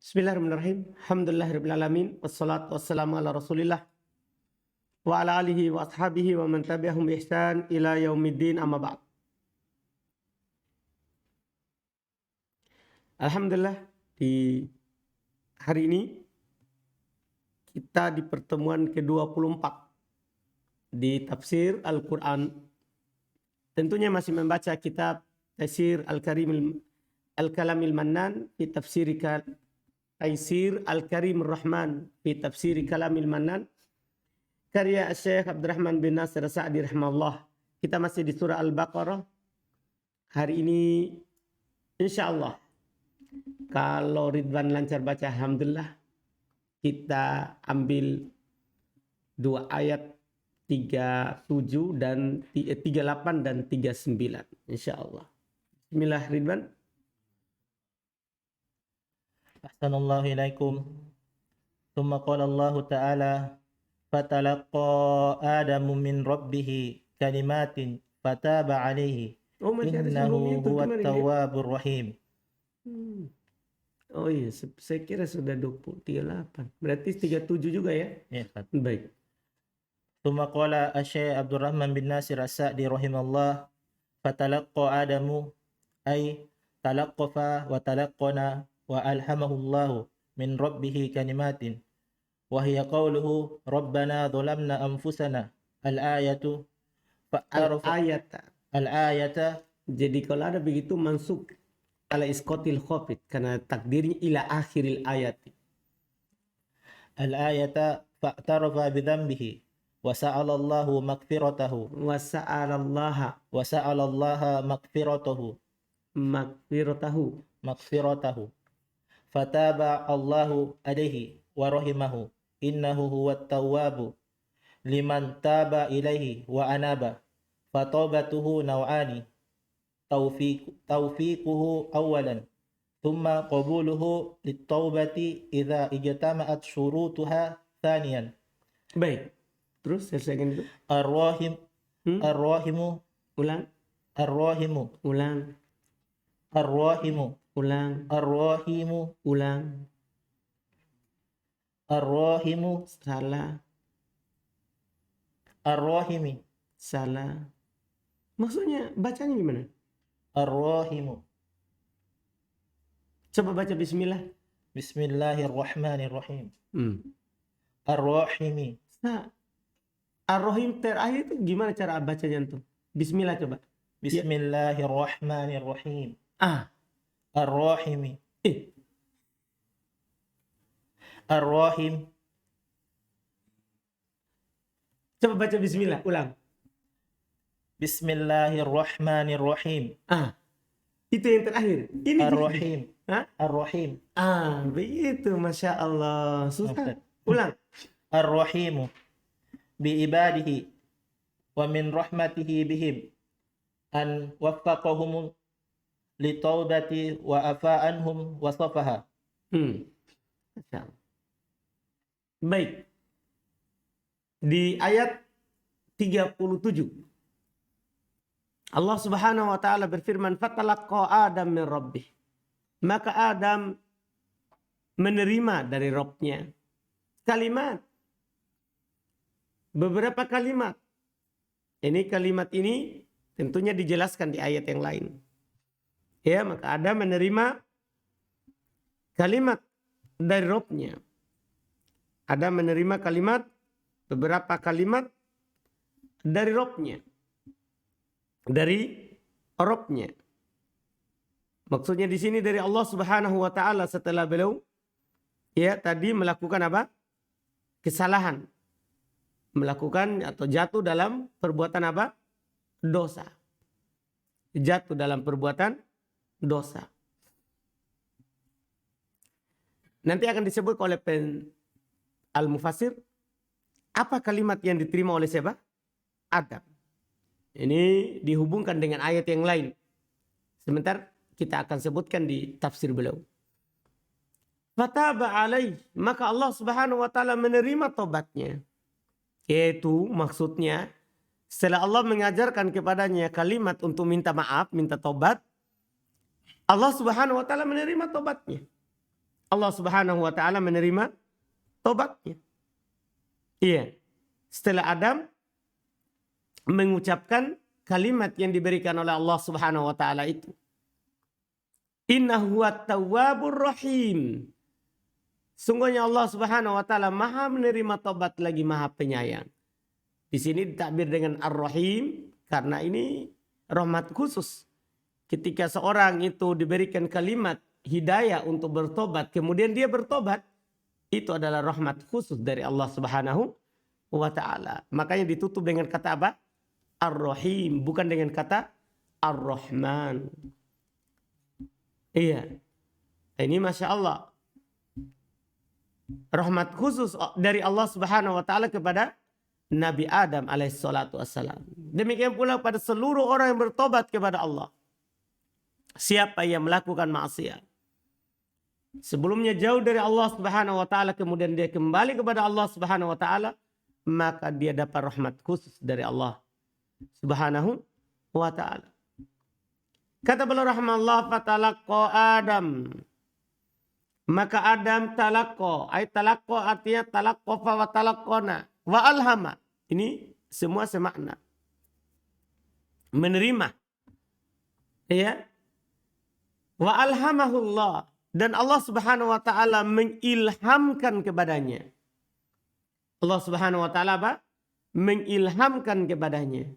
Bismillahirrahmanirrahim. Alhamdulillahirabbil alamin wassalatu wassalamu ala Rasulillah wa ala alihi wa ashabihi wa man tabi'ahum bi ihsan ila yaumiddin amma ba'd. Alhamdulillah di hari ini kita di pertemuan ke-24 di tafsir Al-Qur'an. Tentunya masih membaca kitab Tafsir Al-Kalamil Mannan fi tafsirika Taisir Al-Karimur Rahman fi tafsiri Kalamil Mannan karya Syekh Abdurrahman bin Nasir Sa'di rahimahullah. Kita masih di surah Al-Baqarah. Hari ini insyaallah kalau Ridwan lancar baca alhamdulillah kita ambil dua ayat 37 dan 38 dan 39 insyaallah. Bismillah Ridwan. Ahsanallahu ilaikum. Thumma qala Allah Ta'ala fatalaqa Adamu min rabbih kalimatin fataba alaihi innahu huwat tawwabur rahim. Oh iya, saya kira sudah 38. Berarti 37 juga ya? Ya, baik. Thumma qala Syekh Abdurrahman bin Nasir As-Sa'di rahimahullah fatalaqa Adamu ay talaqqafa wa talaqqana wa alhamahullahu min rabbihi kalimatin wa hiya qawluhu rabbana dhalamna anfusana al-ayatu al-ayata. Jadi kalau ada begitu mansub ala iskotil khafid karena takdirnya ila akhiril ayati. Al-ayata fa'tarafa bidhanbihi wa sa'alallahu maghfiratahu Wa sa'alallaha maghfiratahu fataba Allahu alaihi wa rahimahu innahu huwat tawwabu liman taba ilaihi wa anaba fatawbatuhu naw'ani taufiquhu awalan thumma qabuluhu lit-taubati idza ijtama'at syurutuha thaniyan. Baik. Terus selesaikan itu. Ar-rahimu ulang. Ar-rahimu Ulang. Ar-rahimu Ulang. Ar-rahimu Ulang. Ar-rahimu Salah. Ar-rahimi Salah. Maksudnya bacanya gimana? Ar-rahimu. Coba baca bismillah. Bismillahirrahmanirrahim. Ar-rahimi. Nah, Ar-Rahim terakhir itu gimana cara bacanya tuh? Bismillah coba. Bismillahirrahmanirrahim. Ar-rahimi. Ar-rahim. Coba baca bismillah, ulang. Bismillahirrahmanirrahim. Itu yang terakhir. Ini Ar-rahim. Ar-rahim. Begitu, Masya Allah. Susah. Ulang. Ar-rahimu bi ibadihi wa min rahmatihi bihim an waffaqahum li taubati wa afa anhum wa safaha. Baik. Di ayat 37 Allah Subhanahu wa taala berfirman fatalaqa Adam min rabbih. Maka Adam menerima dari Rabb-nya kalimat. Beberapa kalimat. Ini kalimat ini tentunya dijelaskan di ayat yang lain. Ya, maka Adam menerima kalimat dari Rabb-nya. Adam menerima beberapa kalimat dari Rabb-nya. Dari Rabb-nya. Maksudnya di sini dari Allah Subhanahu wa taala setelah beliau tadi melakukan apa? Kesalahan. Melakukan atau jatuh dalam perbuatan apa? Dosa. Jatuh dalam perbuatan dosa. Nanti akan disebut oleh Al-Mufassir apa kalimat yang diterima oleh siapa? Adam. Ini dihubungkan dengan ayat yang lain. Sebentar kita akan sebutkan di tafsir beliau. Fataba alaih, maka Allah Subhanahu wa taala menerima tobatnya. Yaitu maksudnya setelah Allah mengajarkan kepadanya kalimat untuk minta maaf, minta tobat, Allah Subhanahu wa taala menerima tobatnya. Allah Subhanahu wa taala menerima tobatnya. Iya. Setelah Adam mengucapkan kalimat yang diberikan oleh Allah Subhanahu wa taala itu. Innahu at-tawwabur rahim. Sungguhnya Allah Subhanahu wa taala Maha menerima tobat lagi Maha penyayang. Di sini ditakbir dengan Ar-Rahim karena ini rahmat khusus. Ketika seorang itu diberikan kalimat hidayah untuk bertobat, kemudian dia bertobat, itu adalah rahmat khusus dari Allah Subhanahu wa taala. Makanya ditutup dengan kata apa? Ar-Rahim, bukan dengan kata Ar-Rahman. Iya. Ini Masya Allah. Rahmat khusus dari Allah Subhanahu wa taala kepada Nabi Adam alaihissalatu wassalam. Demikian pula pada seluruh orang yang bertobat kepada Allah. Siapa yang melakukan maksiat, sebelumnya jauh dari Allah Subhanahu wa taala, kemudian dia kembali kepada Allah Subhanahu wa taala, maka dia dapat rahmat khusus dari Allah Subhanahu wa taala. Kata beliau rahimahullah, fatalaqqa Adam. Maka Adam talaqqa, artinya talaqqafa wa talaqqana wa alhama. Ini semua semakna. Menerima. Ya. Wa alhamahullah, dan Allah Subhanahu wa taala mengilhamkan kepadanya. Allah Subhanahu wa taala apa? Mengilhamkan kepadanya.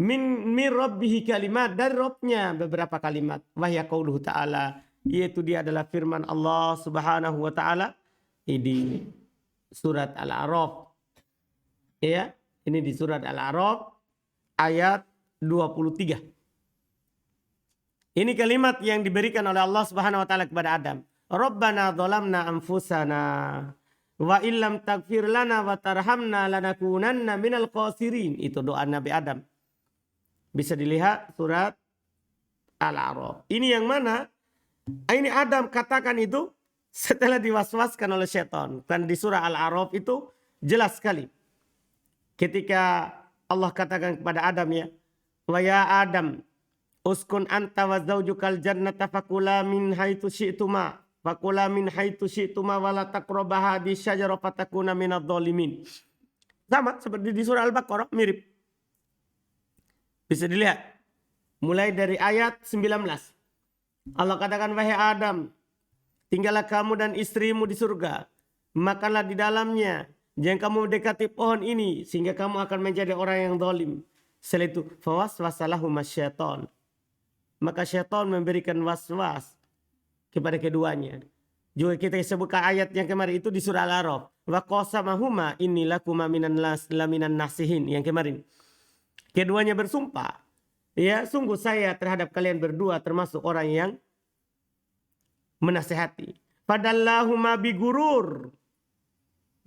Min rabbihi kalimat, dari Rabbnya beberapa kalimat. Wahya qauluhu ta'ala, yaitu dia adalah firman Allah Subhanahu wa taala di surat Al-A'raf. Ya, ini di surat Al-A'raf ayat 23. Ini kalimat yang diberikan oleh Allah Subhanahu wa taala kepada Adam. Rabbana dzalamna anfusana wa illam taghfir lana wa tarhamna lanakunanna minal khasirin. Itu doa Nabi Adam. Bisa dilihat surat Al-A'raf. Ini yang mana? Ini Adam katakan itu setelah diwaswaskan oleh syaitan. Dan di surah Al-A'raf itu jelas sekali. Ketika Allah katakan kepada Adam, ya, wa ya Adam, uskun anta wa zawjukal jannata fakula min haitsu syi'tuma. Fakula min haitsu syi'tuma wa la taqrabaha di syajarah fatakuna minadh dhalimin. Sama seperti di surah Al-Baqarah, mirip. Bisa dilihat. Mulai dari ayat 19. Allah katakan, wahai Adam, tinggallah kamu dan istrimu di surga. Makanlah di dalamnya. Jangan kamu mendekati pohon ini, sehingga kamu akan menjadi orang yang zalim. Setelah itu, fawaswasalahuma syaitan. Maka syaitan memberikan waswas kepada keduanya. Juga kita sebutkan ayat yang kemarin itu di surah Al-A'raf. Wa qasamahuma inni lakuma laminan nasihin. Yang kemarin. Keduanya bersumpah, ya, sungguh saya terhadap kalian berdua termasuk orang yang menasihati. Fadallahuma bigurur.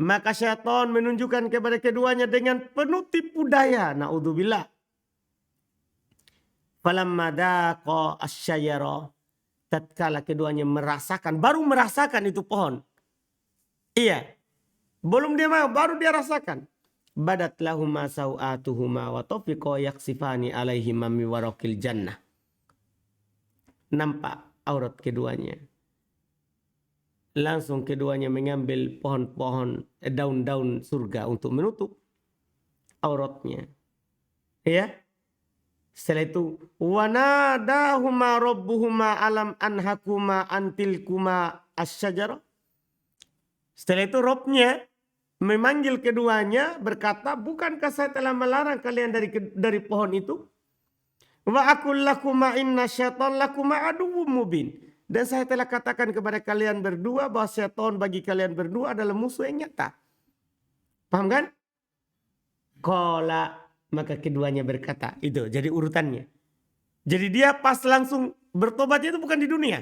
Maka syaitan menunjukkan kepada keduanya dengan penuh tipu daya. Na'udzubillah. Falamma daqa asyajara. Tatkala keduanya merasakan, baru merasakan itu pohon. Iya. Belum dia mau, baru dia rasakan. Badat lahuma sawatuhuma wa tafiqa yaksifani alaihima min waraqil jannah. Nampak aurat keduanya. Langsung keduanya mengambil pohon-pohon, daun-daun surga untuk menutup auratnya. Ya. Setelah itu, wanadahuma rabbuhuma alam anhakuma antilkuma asyajarah. Setelah itu Rabbnya memanggil keduanya berkata, bukankah saya telah melarang kalian dari pohon itu? Wa aqul lakuma inna syaitan lakuma aduwwum mubin. Dan saya telah katakan kepada kalian berdua bahwa syaitan bagi kalian berdua adalah musuh yang nyata. Paham kan? Qala, maka keduanya berkata. Itu jadi urutannya. Jadi dia pas langsung bertobatnya itu bukan di dunia.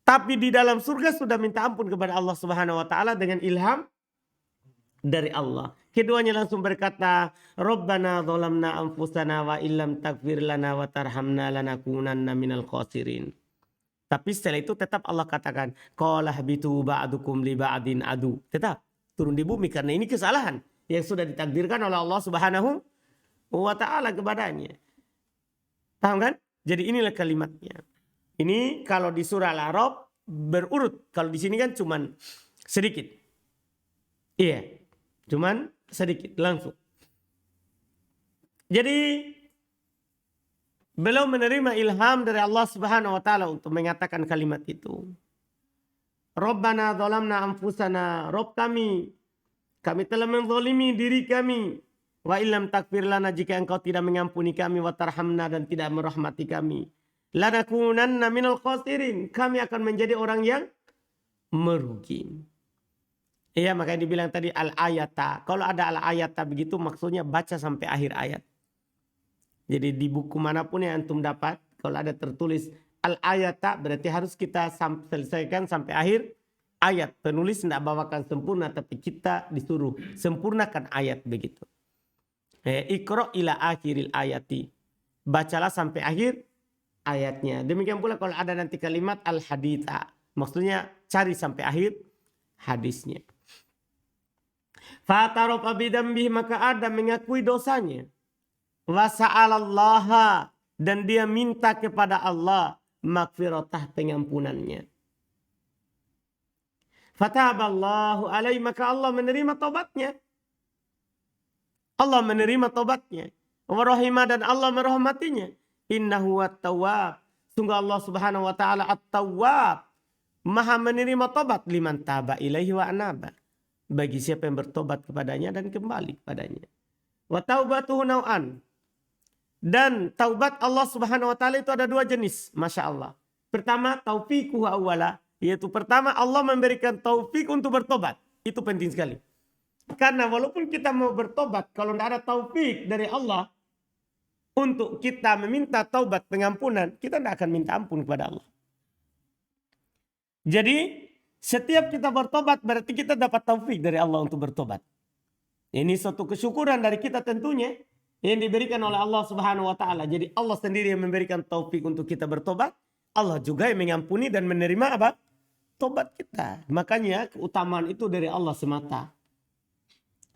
Tapi di dalam surga sudah minta ampun kepada Allah Subhanahu wa taala dengan ilham dari Allah. Keduanya langsung berkata, Rabbana dzalamna anfusana wa illam taghfir lana wa tarhamna lanakunanna minal khasirin. Tapi setelah itu tetap Allah katakan, qala habitu ba'dukum li ba'din adu. Tetap turun di bumi karena ini kesalahan yang sudah ditakdirkan oleh Allah Subhanahu wa taala kepadanya. Paham kan? Jadi inilah kalimatnya. Ini kalau di surah Al-A'raf berurut. Kalau di sini kan cuman sedikit. Iya, cuman sedikit langsung. Jadi beliau menerima ilham dari Allah Subhanahu wa taala untuk mengatakan kalimat itu. Rabbana zalamna anfusana, Rabb kami telah menzalimi diri kami. Wa illam takfir lana, jika engkau tidak mengampuni kami, wa tarhamna, dan tidak merahmati kami, lanakunanna minal khasirin, kami akan menjadi orang yang merugi. Iya, makanya dibilang tadi al-ayata. Kalau ada al-ayata begitu maksudnya baca sampai akhir ayat. Jadi di buku manapun yang antum dapat, kalau ada tertulis al-ayata berarti harus kita selesaikan sampai akhir ayat. Penulis tidak bawakan sempurna, tapi kita disuruh sempurnakan ayat begitu. Iqra ila akhiril ayati. Bacalah sampai akhir ayatnya. Demikian pula kalau ada nanti kalimat al-haditha, maksudnya cari sampai akhir hadisnya. Fa'tarafa bidambihi, maka Adam mengakui dosanya. Wa sa'alallaha, dan dia minta kepada Allah maghfiratah, pengampunannya. Fataballahu alaihi, maka Allah menerima taubatnya. Allah menerima taubatnya. Wa rahimah, dan Allah merahmatinya. Innahu wat-tawwab, sungguh Allah Subhanahu wa taala at-tawwab, Maha menerima taubat, liman taba ilaihi wa anaba, bagi siapa yang bertobat kepadanya dan kembali kepadanya. Wa taubatuhu nau'an, dan taubat Allah Subhanahu wa taala itu ada dua jenis, Masya Allah. Pertama, taufiquhu awwala, yaitu pertama Allah memberikan taufik untuk bertobat. Itu penting sekali. Karena walaupun kita mau bertobat, kalau tidak ada taufik dari Allah untuk kita meminta taubat pengampunan, kita tidak akan minta ampun kepada Allah. Jadi setiap kita bertobat berarti kita dapat taufik dari Allah untuk bertobat. Ini suatu kesyukuran dari kita tentunya yang diberikan oleh Allah Subhanahu wa taala. Jadi Allah sendiri yang memberikan taufik untuk kita bertobat. Allah juga yang mengampuni dan menerima apa? Tobat kita. Makanya keutamaan itu dari Allah semata.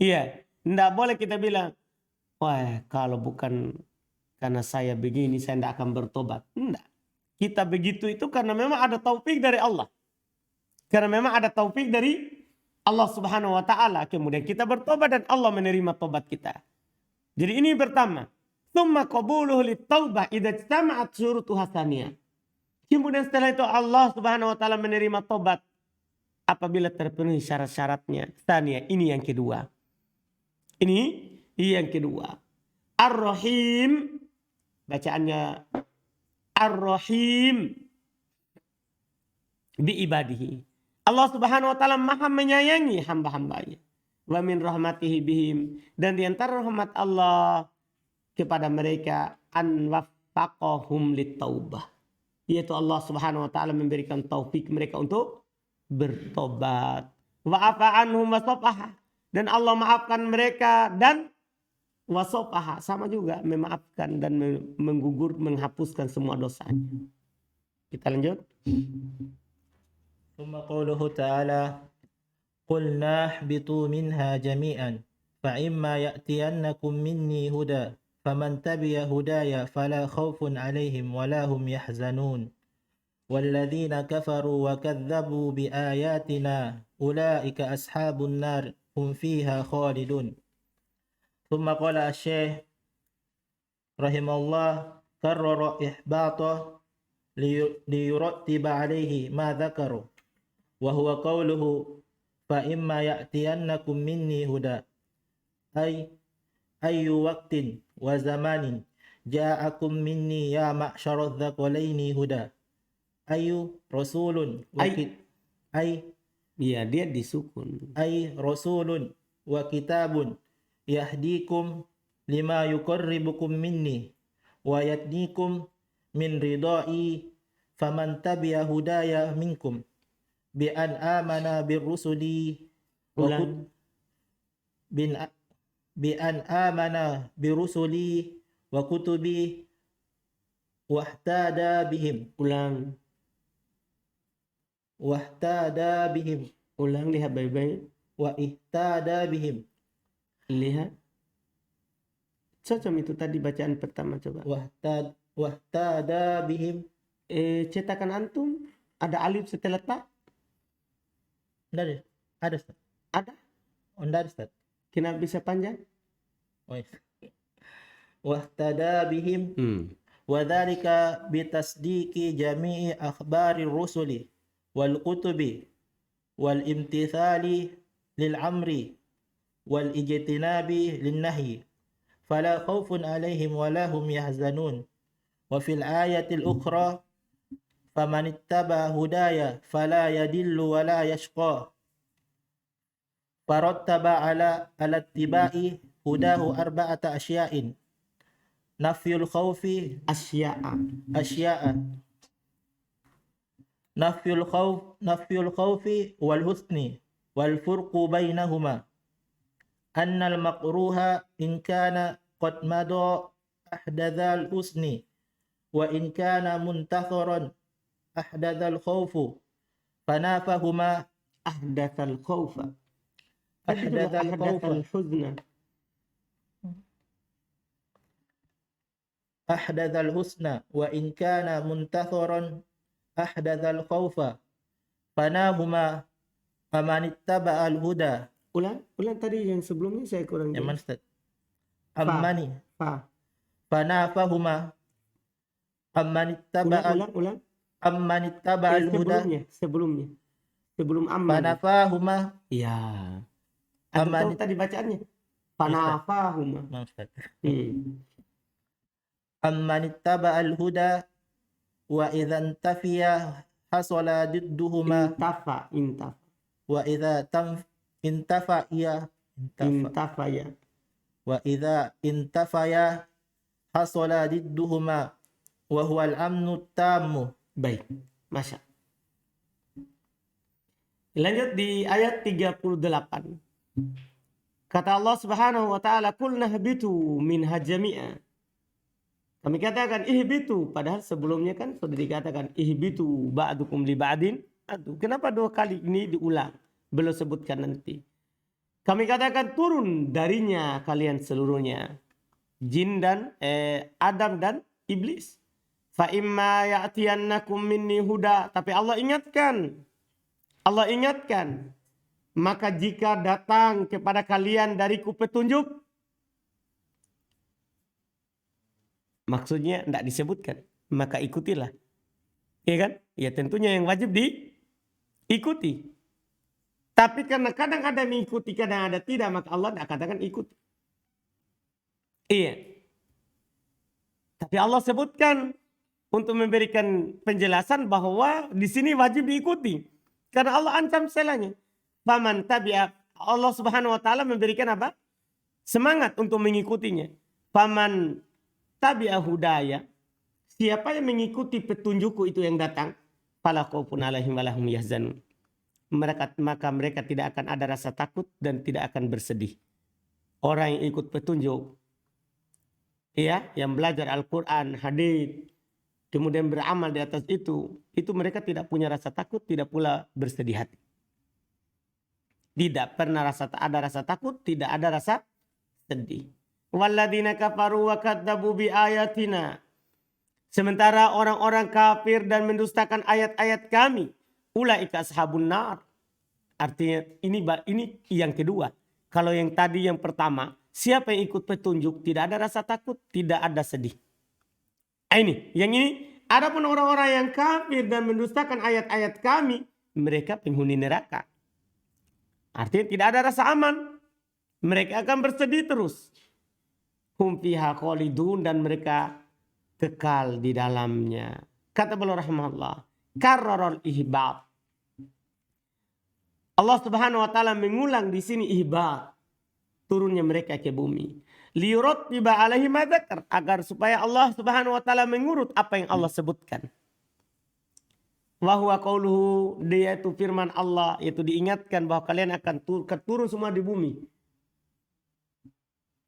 Iya, tidak boleh kita bilang, wah kalau bukan karena saya begini saya tidak akan bertobat. Tidak. Kita begitu itu karena memang ada taufik dari Allah. Karena memang ada taufik dari Allah Subhanahu wa taala. Kemudian kita bertobat dan Allah menerima tobat kita. Jadi ini pertama. Tsumma qabuluhu lit-taubah idza ijtama'at syurutu hasaniyah. Kemudian setelah itu Allah Subhanahu wa taala menerima tobat apabila terpenuhi syarat-syaratnya. Tsaniyah, ini yang kedua. Ini yang kedua. Ar-Rahim, bacaannya Ar-Rahim bi ibadihi. Allah Subhanahu wa taala Maha menyayangi hamba-hambanya. Wa min rahmatihi bihim, dan di antara rahmat Allah kepada mereka an waffaqahum lit-taubah. Yaitu Allah Subhanahu wa taala memberikan taufik mereka untuk bertobat. Wa afa anhum wa safaha, dan Allah maafkan mereka, dan wasopaha, sama juga memaafkan dan menggugur, menghapuskan semua dosanya. Kita lanjut. ثم قوله تعالى قلنا اهبطوا منها جميعا فإما يأتينكم مني هدى فمن تبع هداي فلا خوف عليهم ولا هم يحزنون والذين كفروا وكذبوا بآياتنا أولئك أصحاب النار هم فيها خالدون. ثم قال الشيخ رحمه الله كرر إحباطه ليرتب عليه ما ذكروا وهو قوله فإما يأتينكم مني هدى أي وقت وزمان جاءكم مني يا معشر الثقلين هدى أي رسول Iya, dia disukun. أي رسول وكتاب يهديكم لما يقربكم مني ويدنيكم من رضائي فمن تبع هداي منكم بأن آمن بالرسل بأن آمن برسلي وكتبي واهتدى بهم Ulang, lihat baik-baik. واهتدى بهم. Lihat. Cocok itu tadi bacaan pertama, coba. واهتدى بهم. Cetakan antum Ada alif setelah ta? Enggak ada. Ada, Ustaz. Ada. Oh, enggak ada, Ustaz. Kenapa bisa panjang? Oh, iya. Wahtada bihim wa dzalika bitasdiqi jami'i akhbarir rusuli wal kutubi wal imtithali lil amri wal ijtinabi lin nahyi fala khaufun alaihim wa la hum yahzanun wa fil ayatil ukhra faman ittaba hudaya fala yadillu wa la yashqa farattaba ala ittiba'i hudahu arba'ata asya'in nafyul khawfi Asya'a. asya'a nafyul khawfi wal husni wal furqu bainahuma annal maqruha in kana qad mada ahdadzal husni wa in kana muntathiran ahdadzal khawfu fanafahuma Ahdatsal khaufa. ahdatsal khawfa Ahdatsal huzna. ahdadzal husna wa in kana muntathiran ahdadzal khawfa fanahuma famanittaba'al huda. Ulang tadi yang sebelumnya saya kurang Yang mana, jelas. Ustaz? Ammani Fa. fanafahuma Ulang. ammanittaba'al huda Sebelumnya. Sebelum amman. fanafahuma Ya. Atau tahu Amanit- tadi bacaannya? Panafahuma. Nah, Ustaz. ammanittaba'al huda wa idzan tafiya hasala didduhuma Intafa. wa idza intafa Intafaya. wa idza intafaya hasala didduhuma wa huwa al-amnu tammu. Baik. Masya. Lanjut di ayat 38. Kata Allah Subhanahu wa taala, "Qul nahbitu minha jami'a." Kami katakan ihbitu, padahal sebelumnya kan sudah dikatakan ihbitu ba'dukum li ba'din. Aduh, kenapa dua kali ini diulang? Belum sebutkan nanti. Kami katakan turun darinya kalian seluruhnya. Jin dan Adam dan iblis. Fa imma ya'tiyannakum minni huda. Tapi Allah ingatkan. Maka jika datang kepada kalian dariku petunjuk. Maksudnya tidak disebutkan. Maka ikutilah. Iya kan? Ya tentunya yang wajib diikuti. Tapi karena kadang ada mengikuti, kadang ada tidak. Maka Allah tidak katakan ikuti. Iya. Tapi Allah sebutkan untuk memberikan penjelasan bahwa di sini wajib diikuti. Karena Allah ancam selanya. Faman tabi'a. Allah Subhanahu wa taala memberikan apa? Semangat untuk mengikutinya. Faman tabi'a hudaya. Siapa yang mengikuti petunjukku itu yang datang, fala khaufun 'alaihim wa lahum yahzanun. Maka mereka tidak akan ada rasa takut dan tidak akan bersedih. Orang yang ikut petunjuk, ya, yang belajar Al-Quran, hadits, kemudian beramal di atas itu mereka tidak punya rasa takut, tidak pula bersedih hati. Tidak pernah ada rasa takut, tidak ada rasa sedih. Walladzina kafaru wa kadzabu bi ayatina. Sementara orang-orang kafir dan mendustakan ayat-ayat kami, ulaika ashabun nar. Artinya ini yang kedua. Kalau yang tadi yang pertama, siapa yang ikut petunjuk tidak ada rasa takut, tidak ada sedih. Yang ini adapun orang-orang yang kafir dan mendustakan ayat-ayat kami, mereka penghuni neraka. Artinya tidak ada rasa aman. Mereka akan bersedih terus. Hum fiha khalidun, dan mereka kekal di dalamnya. Kata beliau rahimahullah, karrarul ihbab. Allah Subhanahu wa taala mengulang di sini ihbab, turunnya mereka ke bumi. Liyurattiba alaihi ma dzakar, agar supaya Allah Subhanahu wa taala mengurut apa yang Allah sebutkan. Wa huwa qauluhu, dia itu firman Allah, yaitu diingatkan bahwa kalian akan turun semua di bumi.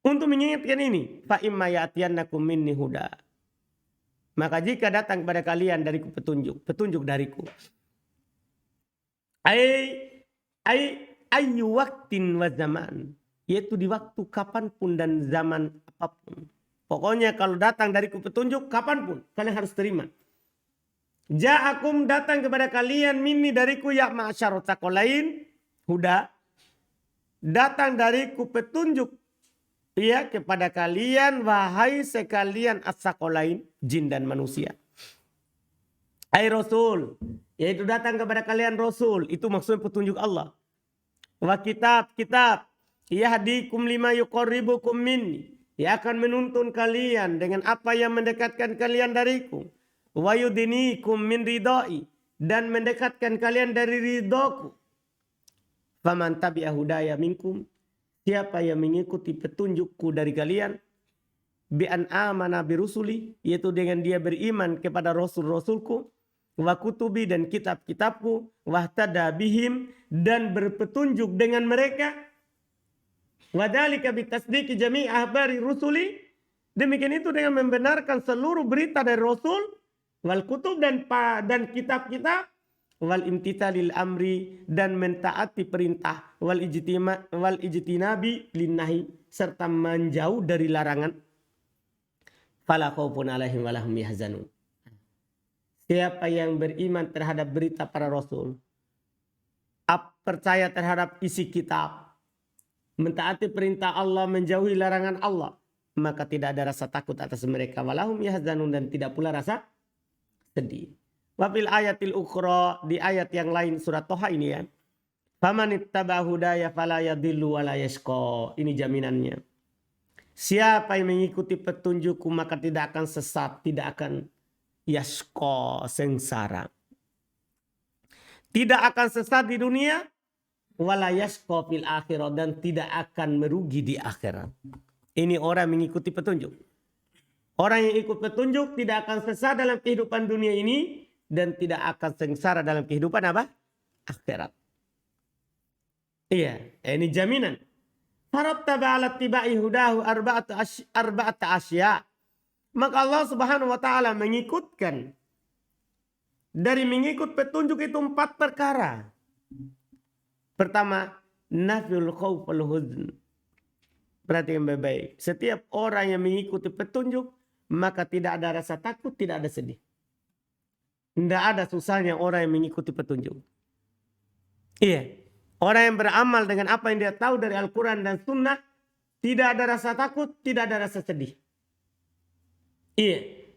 Untuk mengingatkan ini, fa imma ya'tiyannakum minni huda. Maka jika datang kepada kalian dariku petunjuk dariku. Ayyu waktin wa zaman, yaitu di waktu kapanpun dan zaman apapun. Pokoknya kalau datang dariku petunjuk kapanpun, kalian harus terima. Ja'akum datang kepada kalian minni dariku ya ma'asyarut sakolain huda. Datang dariku petunjuk ya kepada kalian wahai sekalian as-sakolain jin dan manusia. Hai Rasul, yaitu datang kepada kalian Rasul, itu maksudnya petunjuk Allah. Wa kitab yahdikum lima yuqarribukum minni, yang akan menuntun kalian dengan apa yang mendekatkan kalian dariku. Wa yudinikum min ridai, dan mendekatkan kalian dari ridhoku. Faman tabi'a hudaya minkum, siapa yang mengikuti petunjukku dari kalian, bi an amana bi rusuli, yaitu dengan dia beriman kepada rasul-rasulku, wa kutubi dan kitab-kitabku, wahtada bihim, dan berpetunjuk dengan mereka, wadhalika bitasdiqi jami' ahbari rusuli, demikian itu dengan membenarkan seluruh berita dari rasul, wal kutub dan kitab-kitab, wal imtithalil amri, dan mentaati perintah, wal ijtinabi linnahi, serta menjauh dari larangan. Fala khaufun alaihim walahum yahzanun. Siapa yang beriman terhadap berita para rasul, percaya terhadap isi kitab, mentaati perintah Allah, menjauhi larangan Allah, maka tidak ada rasa takut atas mereka. Walahum yahzanun, dan tidak pula rasa sedih. Wafil ayatil ukhra, di ayat yang lain surat Toha ini ya. Faman ittaba hudaya fala yadhillu wa la yashqa. Ini jaminannya. Siapa yang mengikuti petunjukku maka tidak akan sesat, tidak akan yashqa, sengsara. Tidak akan sesat di dunia, wala yashqa fil akhirat, dan tidak akan merugi di akhirat. Ini orang mengikuti petunjuk. Orang yang ikut petunjuk tidak akan sesat dalam kehidupan dunia ini, dan tidak akan sengsara dalam kehidupan apa? Akhirat. Iya, ini jaminan. Farattaba ala tibai hudahu arba'ata asya. Maka Allah Subhanahu wa taala mengikutkan dari mengikut petunjuk itu 4 perkara. Pertama, nafyul khauf wal huzn. Perhatikan baik-baik. Setiap orang yang mengikuti petunjuk, maka tidak ada rasa takut, tidak ada sedih. Tidak ada susahnya orang yang mengikuti petunjuk. Iya. Orang yang beramal dengan apa yang dia tahu dari Al-Quran dan Sunnah, tidak ada rasa takut, tidak ada rasa sedih. Iya.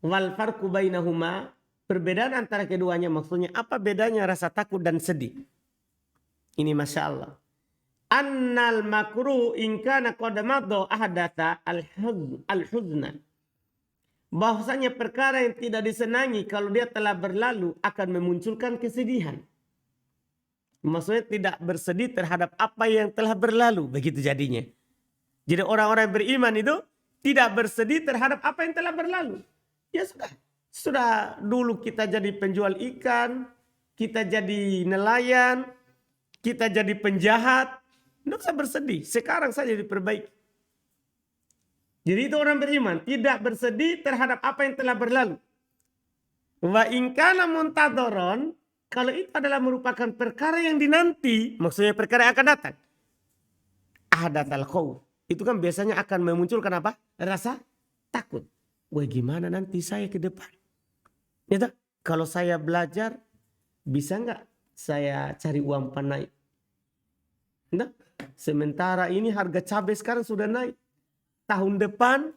Wal farqu bainahuma, perbedaan antara keduanya maksudnya apa bedanya rasa takut dan sedih? Ini Masya Allah. Annal makruh in kana qad madha ahdatha al-huzna. Bahwasanya perkara yang tidak disenangi kalau dia telah berlalu akan memunculkan kesedihan. Maksudnya tidak bersedih terhadap apa yang telah berlalu. Begitu jadinya. Jadi orang-orang beriman itu tidak bersedih terhadap apa yang telah berlalu. Ya sudah. Sudah dulu kita jadi penjual ikan. Kita jadi nelayan. Kita jadi penjahat. Tidak usah bersedih. Sekarang saja diperbaiki. Jadi itu orang beriman. Tidak bersedih terhadap apa yang telah berlalu. Wa in kana muntadharon, kalau itu adalah merupakan perkara yang dinanti, maksudnya perkara yang akan datang. Ahdatsal khauf. Itu kan biasanya akan memunculkan apa? Rasa takut. Wah, gimana nanti saya ke depan? Ya, kalau saya belajar, bisa nggak saya cari uang naik? Nah, sementara ini harga cabai sekarang sudah naik. Tahun depan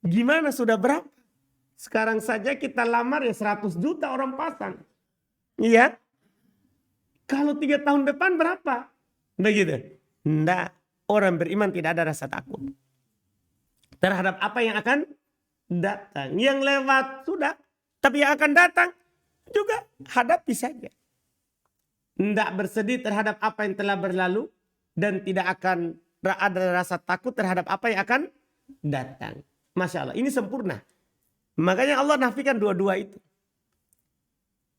gimana, sudah berapa? Sekarang saja kita lamar ya 100 juta orang pasang. Iya. Kalau 3 tahun depan berapa? Begitu. Enggak. Orang beriman tidak ada rasa takut terhadap apa yang akan datang. Yang lewat sudah. Tapi yang akan datang juga hadapi saja. Tidak bersedih terhadap apa yang telah berlalu. Dan tidak akan ada rasa takut terhadap apa yang akan datang. Masya Allah, ini sempurna. Makanya Allah nafikan dua-dua itu.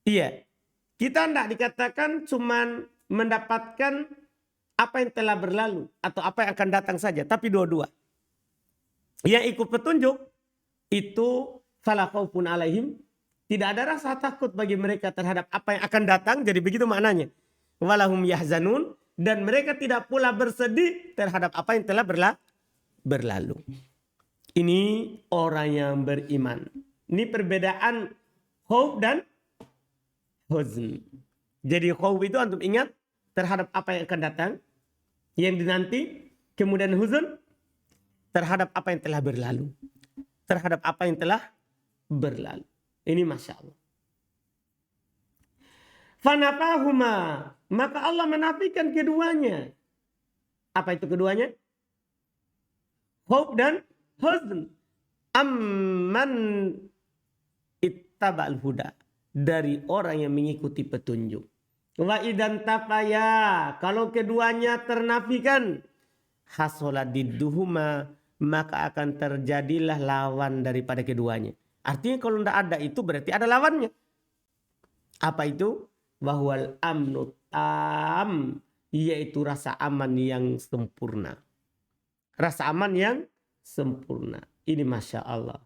Iya, kita tidak dikatakan cuman mendapatkan apa yang telah berlalu atau apa yang akan datang saja, tapi dua-dua. Yang ikut petunjuk itu fala khaufun alaihim, tidak ada rasa takut bagi mereka terhadap apa yang akan datang. Jadi begitu maknanya. Walahum yahzanun, dan mereka tidak pula bersedih terhadap apa yang telah berlalu. Ini orang yang beriman. Ini perbedaan khauf dan huzn. Jadi khauf itu antum ingat terhadap apa yang akan datang, yang dinanti, kemudian huzn terhadap apa yang telah berlalu. Terhadap apa yang telah berlalu. Ini Masya Allah. Fanafahuma, maka Allah menafikan keduanya. Apa itu keduanya? Khauf dan huzn. Amman ittaba'al huda, dari orang yang mengikuti petunjuk. Wa idan tafaya, kalau keduanya ternafikan, hasola didduhuma, maka akan terjadilah lawan daripada keduanya. Artinya kalau tidak ada itu berarti ada lawannya. Apa itu? Wahwal amnu tam, yaitu rasa aman yang sempurna. Rasa aman yang sempurna. Ini Masya Allah.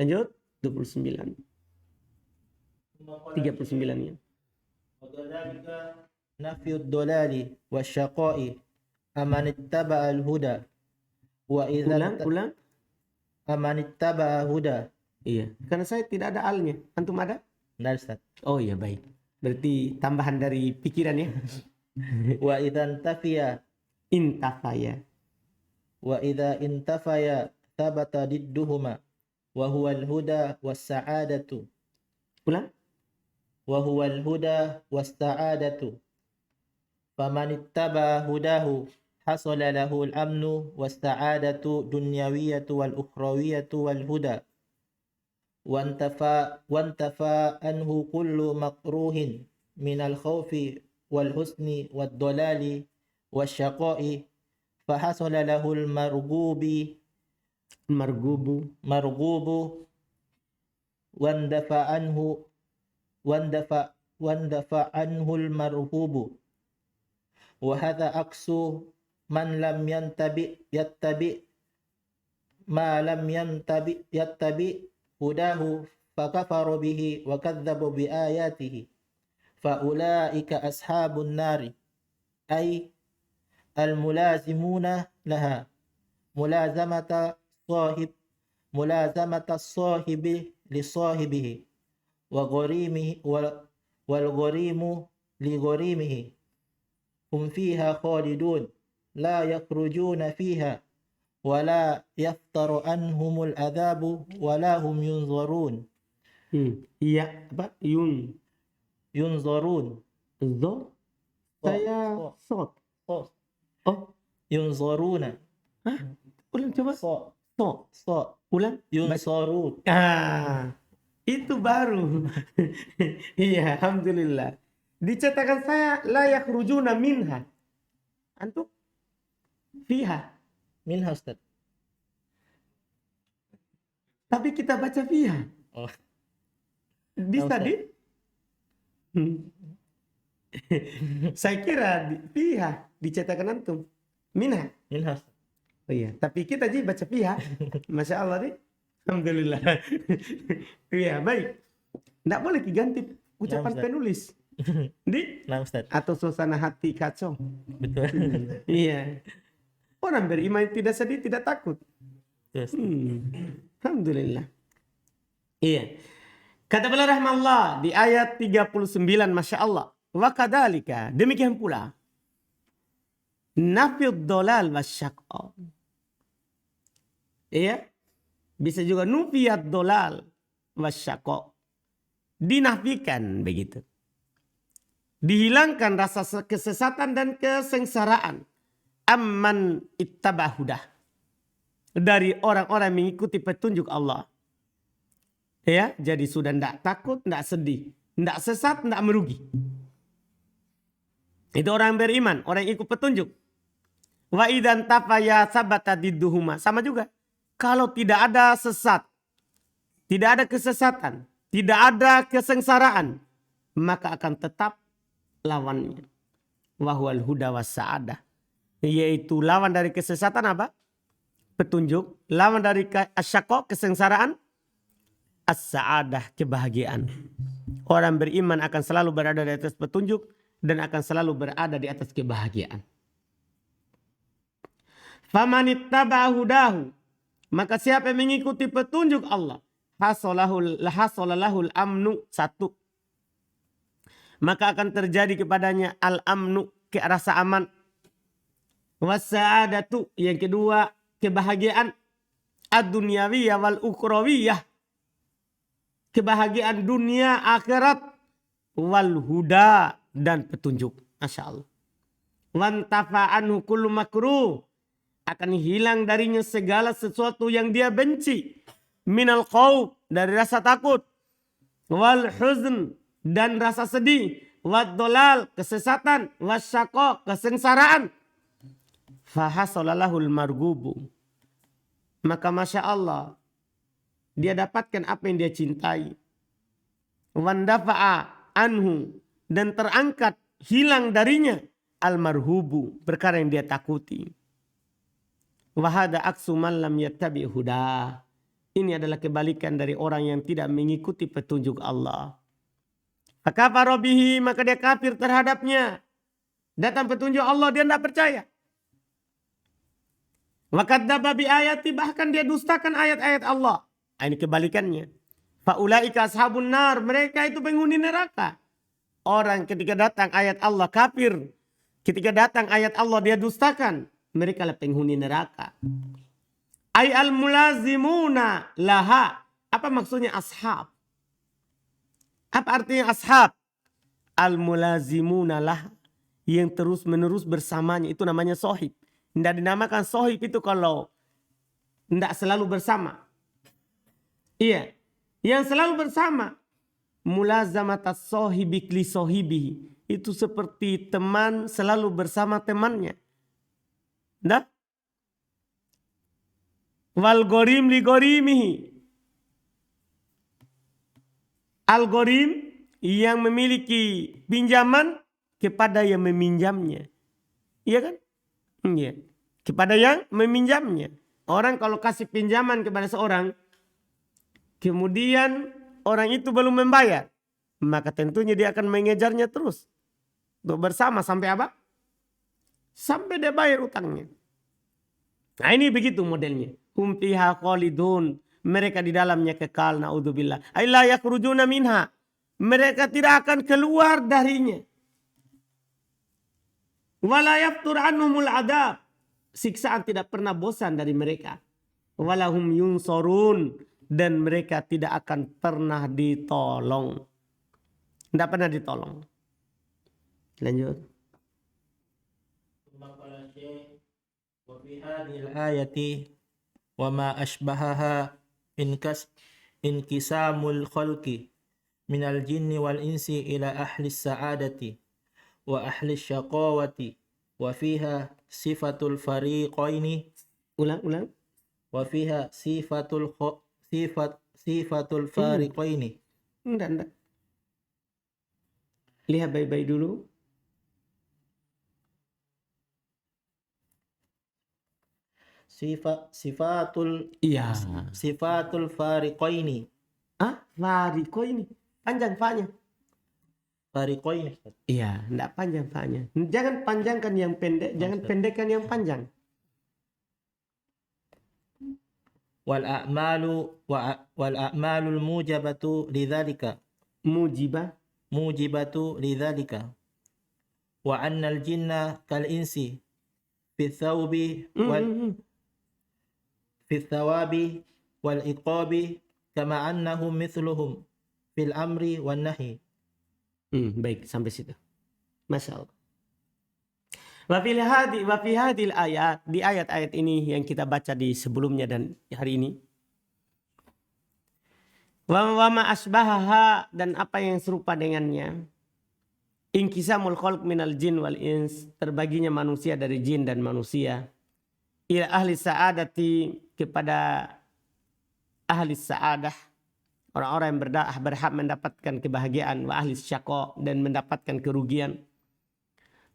Lanjut 29. 39 ya. وكذلك نفي الضلال والشقاء أمن اتبع الهدى وإذا Ulang. أمن اتبع هدى. Iya, karena saya tidak ada alnya. Antum ada? Benar, Ustaz. Oh iya, baik. Berarti tambahan dari pikiran ya. وإذا انتفي Intafaya. وإذا انتفي ثبت ضدهما وهو الهدى والسعادة Ulang. وهو الهدى والسعادة فمن اتبع هداه حصل له الأمن والسعادة الدنيوية والأخروية والهدى وانتفى عنه كل مكروه من الخوف والحزن والضلال والشقاء فحصل له المرغوب مرغوب واندفع عنه المرهوب وهذا عكس من لم يتبع ما لم يتبع هداه فكفر به وكذب بآياته فأولئك أصحاب النار أي الملازمون لها ملازمة الصاحب لصاحبه وغريمه والغريم لغريمه هم فيها خالدون لا يخرجون فيها ولا يفتر عنهم العذاب ولا هم ينظرون. Iya, apa? ينظرون. Zo? Saya sot. Oh, ينظرون. hah? Ulang coba. So. Ulang. ينصرون. Itu baru. Iya, alhamdulillah. Dicetakan saya layak rujuna minha. Antum? Fiha. Minha, Ustaz. Tapi kita baca fiha. Oh. Bisa di? Saya kira fiha dicetakan antum. Minha. Minha. Oh iya, tapi kita jadi baca fiha. Masya Allah nih. Alhamdulillah. Iya, baik. Tidak boleh diganti ucapan penulis. Nah, Ustaz. Atau suasana hati kacau. Betul. Iya. Orang beriman tidak sedih, tidak takut. Yes. Alhamdulillah. Iya. Kata beliau rahmallah di ayat 39, Masya Allah. Wa kadhalika, demikian pula. Nafid dolal wasyaqqa. Iya. Bisa juga nufiyat dolal wasyaqqa. Dinafikan begitu. Dihilangkan rasa kesesatan dan kesengsaraan. Amman ittabahudah. Dari orang-orang mengikuti petunjuk Allah. Ya, jadi sudah tidak takut, tidak sedih, tidak sesat, tidak merugi. Itu orang yang beriman, orang yang ikut petunjuk. Wa idan tafaya sabata didduhuma. Sama juga. Kalau tidak ada sesat, tidak ada kesesatan, tidak ada kesengsaraan, maka akan tetap lawannya. Wahwal huda was sa'adah. Yaitu lawan dari kesesatan apa? Petunjuk. Lawan dari asyaqqa, kesengsaraan, as-sa'adah, kebahagiaan. Orang beriman akan selalu berada di atas petunjuk dan akan selalu berada di atas kebahagiaan. Famanittaba'a hudahu, maka siapa yang mengikuti petunjuk Allah, hasolalahul amnu, satu, maka akan terjadi kepadanya al-amnu, rasa aman. Wasa'adatu, yang kedua kebahagiaan, ad-dunyawiyah wal ukhrawiyah, kebahagiaan dunia akhirat, wal huda, dan petunjuk. Masya Allah. Wantafa'anhu kullu makruh, akan hilang darinya segala sesuatu yang dia benci. Minal khawf, dari rasa takut. Wal huzn, dan rasa sedih. Wad dolal, kesesatan. Wasyaqo, kesengsaraan. Fahasolalahul margubu, maka Masya Allah, dia dapatkan apa yang dia cintai. Wandafa'a anhu, dan terangkat, hilang darinya al-marhubu, perkara yang dia takuti. Wahada aksu man lam yattabi huda, ini adalah kebalikan dari orang yang tidak mengikuti petunjuk Allah. Fakafara bihi, maka dia kafir terhadapnya. Datang petunjuk Allah, dia tidak percaya. Wakadzdzaba bi ayati, bahkan dia dustakan ayat-ayat Allah. Ini kebalikannya. Faulaika ashabun nar, mereka itu penghuni neraka. Orang ketika datang ayat Allah kafir, ketika datang ayat Allah dia dustakan, mereka lah penghuni neraka. Ay al mulazimuna laha. Apa maksudnya ashab? Apa artinya ashab? Al mulazimuna laha, yang terus menerus bersamanya, itu namanya sohib. Tidak dinamakan sohib itu kalau tidak selalu bersama. Iya, yang selalu bersama. Mulazamatas sohibi li sohibihi, itu seperti teman selalu bersama temannya. Nah, wal gorim li gorimihi, al gorim, yang memiliki pinjaman kepada yang meminjamnya. Iya kan? Iya. Kepada yang meminjamnya. Orang kalau kasih pinjaman kepada seorang, kemudian orang itu belum membayar, maka tentunya dia akan mengejarnya terus untuk bersama sampai apa? Sampai dia bayar utangnya. Nah ini begitu modelnya. Hum fiha khalidun, mereka di dalamnya kekal, naudzubillah. Ay la yakhrujuna minha, mereka tidak akan keluar darinya. Wala yaftur anhumul adab, siksaan tidak pernah bosan dari mereka. Walahum yunsorun, dan mereka tidak akan pernah ditolong. Tidak pernah ditolong. Lanjut. Wa fi hadhil ayati wa ma ashbahaha inkisamul khalqi minal jinni wal insi ila ahli sa'adati wa ahli syaqawati wa fiha sifatul fariqaini, Ulang. wa fiha sifatul fariqaini. Enggak. Lihat baik-baik dulu. Sifatul Iya. sifatul fariqaini. Fariqaini. Panjang fa-nya. Fariqaini. Iya, enggak panjang fa-nya. Jangan panjangkan yang pendek, jangan pendekkan yang panjang. Wal a'malul mujibatu lidzalika. Mujibatu lidzalika. Wa annal jinna kal insi fi thawbi fi thawabi wal iqabi kama annahum mithluhum fil amri wan nahi. Baik, sampai situ. Masya Allah. Wa fi hadil ayat, di ayat-ayat ini yang kita baca di sebelumnya dan hari ini. Wa ma asbahaha, dan apa yang serupa dengannya. Inkisamul khalq minal jin wal ins, terbaginya manusia dari jin dan manusia. Ila ahli sa'adati, kepada ahli sa'adah, orang-orang yang berhak mendapatkan kebahagiaan. Wa ahli syaqa, dan mendapatkan kerugian.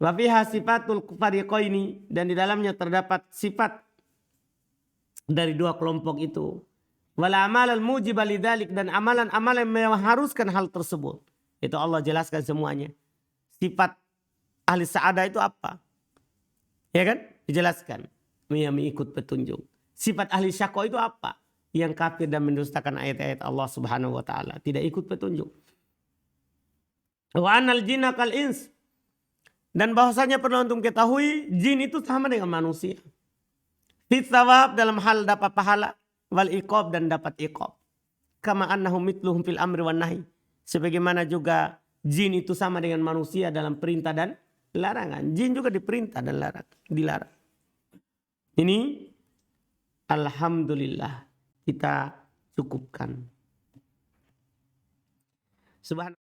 Wa fiha sifatul fariqaini, dan di dalamnya terdapat sifat dari dua kelompok itu. Wal amalal mujibah lidzalik, dan amalan-amalan yang mengharuskan hal tersebut. Itu Allah jelaskan semuanya. Sifat ahli sa'adah itu apa? Ya kan? Dijelaskan. Yang mengikut petunjuk. Sifat ahli syaqa itu apa? yang kafir dan mendustakan ayat-ayat Allah Subhanahu wa taala, tidak ikut petunjuk. Wa anal jinna kal ins, dan bahwasanya perlu untuk ketahui jin itu sama dengan manusia. Fit thawab, dalam hal dapat pahala, wal iqab, dan dapat iqab. Kama annahum mithluhum fil amri wan nahi, sebagaimana juga jin itu sama dengan manusia dalam perintah dan larangan. Jin juga diperintah dan dilarang. Ini alhamdulillah kita cukupkan. Subhanallah.